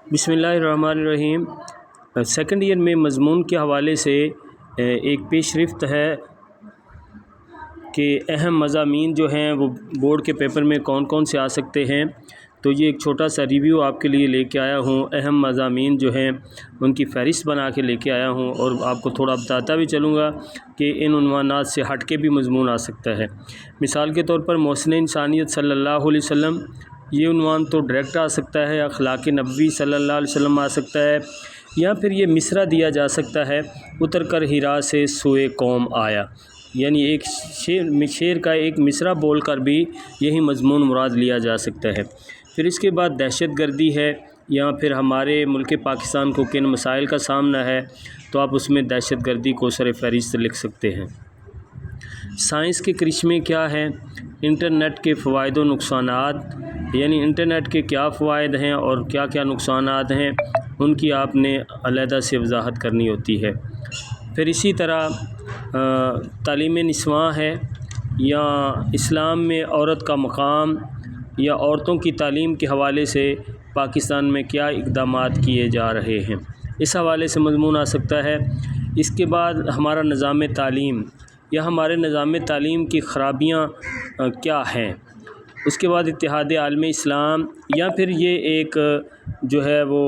بسم اللہ الرحمن الرحیم۔ سیکنڈ ایئر میں مضمون کے حوالے سے ایک پیش رفت ہے کہ اہم مضامین جو ہیں وہ بورڈ کے پیپر میں کون کون سے آ سکتے ہیں، تو یہ ایک چھوٹا سا ریویو آپ کے لیے لے کے آیا ہوں۔ اہم مضامین جو ہیں ان کی فہرست بنا کے لے کے آیا ہوں، اور آپ کو تھوڑا بتاتا بھی چلوں گا کہ ان عنوانات سے ہٹ کے بھی مضمون آ سکتا ہے۔ مثال کے طور پر محسن انسانیت صلی اللہ علیہ وسلم، یہ عنوان تو ڈائریکٹ آ سکتا ہے۔ اخلاق نبوی صلی اللہ علیہ وسلم آ سکتا ہے، یا پھر یہ مصرع دیا جا سکتا ہے، اتر کر ہیرا سے سوئے قوم آیا، یعنی ایک شعر کا ایک مصرع بول کر بھی یہی مضمون مراد لیا جا سکتا ہے۔ پھر اس کے بعد دہشت گردی ہے، یا پھر ہمارے ملک پاکستان کو کن مسائل کا سامنا ہے، تو آپ اس میں دہشت گردی کو سر فہرست لکھ سکتے ہیں۔ سائنس کے کرشمے کیا ہیں، انٹرنیٹ کے فوائد و نقصانات، یعنی انٹرنیٹ کے کیا فوائد ہیں اور کیا کیا نقصانات ہیں، ان کی آپ نے علیحدہ سے وضاحت کرنی ہوتی ہے۔ پھر اسی طرح تعلیم نسواں ہے، یا اسلام میں عورت کا مقام، یا عورتوں کی تعلیم کے حوالے سے پاکستان میں کیا اقدامات کیے جا رہے ہیں، اس حوالے سے مضمون آ سکتا ہے۔ اس کے بعد ہمارا نظام تعلیم، یا ہمارے نظام تعلیم کی خرابیاں کیا ہیں۔ اس کے بعد اتحاد عالم اسلام، یا پھر یہ ایک جو ہے وہ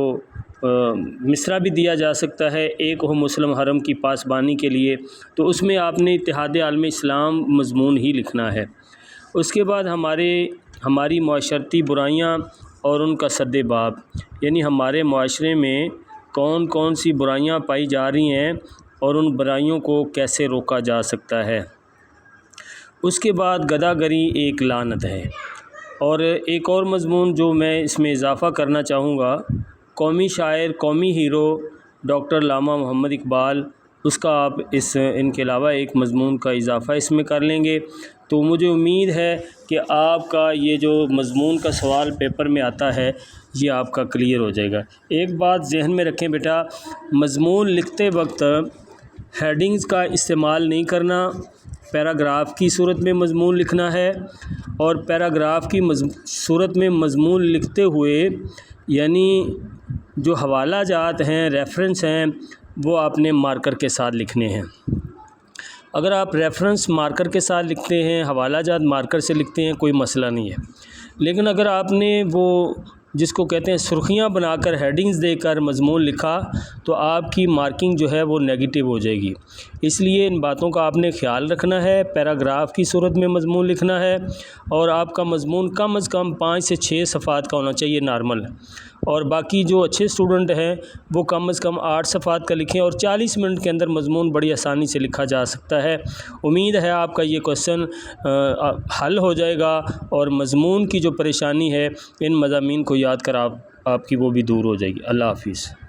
مصرع بھی دیا جا سکتا ہے، ایک ہو مسلم حرم کی پاسبانی کے لیے، تو اس میں آپ نے اتحاد عالم اسلام مضمون ہی لکھنا ہے۔ اس کے بعد ہماری معاشرتی برائیاں اور ان کا سد باب، یعنی ہمارے معاشرے میں کون کون سی برائیاں پائی جا رہی ہیں اور ان برائیوں کو کیسے روکا جا سکتا ہے۔ اس کے بعد گدھا گری ایک لعنت ہے۔ اور ایک اور مضمون جو میں اس میں اضافہ کرنا چاہوں گا، قومی شاعر، قومی ہیرو ڈاکٹر علامہ محمد اقبال، اس کا آپ ان کے علاوہ ایک مضمون کا اضافہ اس میں کر لیں گے، تو مجھے امید ہے کہ آپ کا یہ جو مضمون کا سوال پیپر میں آتا ہے یہ آپ کا کلیئر ہو جائے گا۔ ایک بات ذہن میں رکھیں بیٹا، مضمون لکھتے وقت ہیڈنگز کا استعمال نہیں کرنا، پیراگراف کی صورت میں مضمون لکھنا ہے، اور پیراگراف کی صورت میں مضمون لکھتے ہوئے یعنی جو حوالہ جات ہیں، ریفرنس ہیں، وہ آپ نے مارکر کے ساتھ لکھنے ہیں۔ اگر آپ ریفرنس مارکر کے ساتھ لکھتے ہیں، حوالہ جات مارکر سے لکھتے ہیں، کوئی مسئلہ نہیں ہے، لیکن اگر آپ نے وہ جس کو کہتے ہیں سرخیاں بنا کر ہیڈنگز دے کر مضمون لکھا، تو آپ کی مارکنگ جو ہے وہ نیگیٹو ہو جائے گی۔ اس لیے ان باتوں کا آپ نے خیال رکھنا ہے۔ پیراگراف کی صورت میں مضمون لکھنا ہے، اور آپ کا مضمون کم از کم 5 سے 6 صفحات کا ہونا چاہیے نارمل، اور باقی جو اچھے اسٹوڈنٹ ہیں وہ کم از کم 8 صفحات کا لکھیں، اور 40 منٹ کے اندر مضمون بڑی آسانی سے لکھا جا سکتا ہے۔ امید ہے آپ کا یہ کویسچن حل ہو جائے گا، اور مضمون کی جو پریشانی ہے ان مضامین کو یاد کر آپ کی وہ بھی دور ہو جائے گی۔ اللہ حافظ۔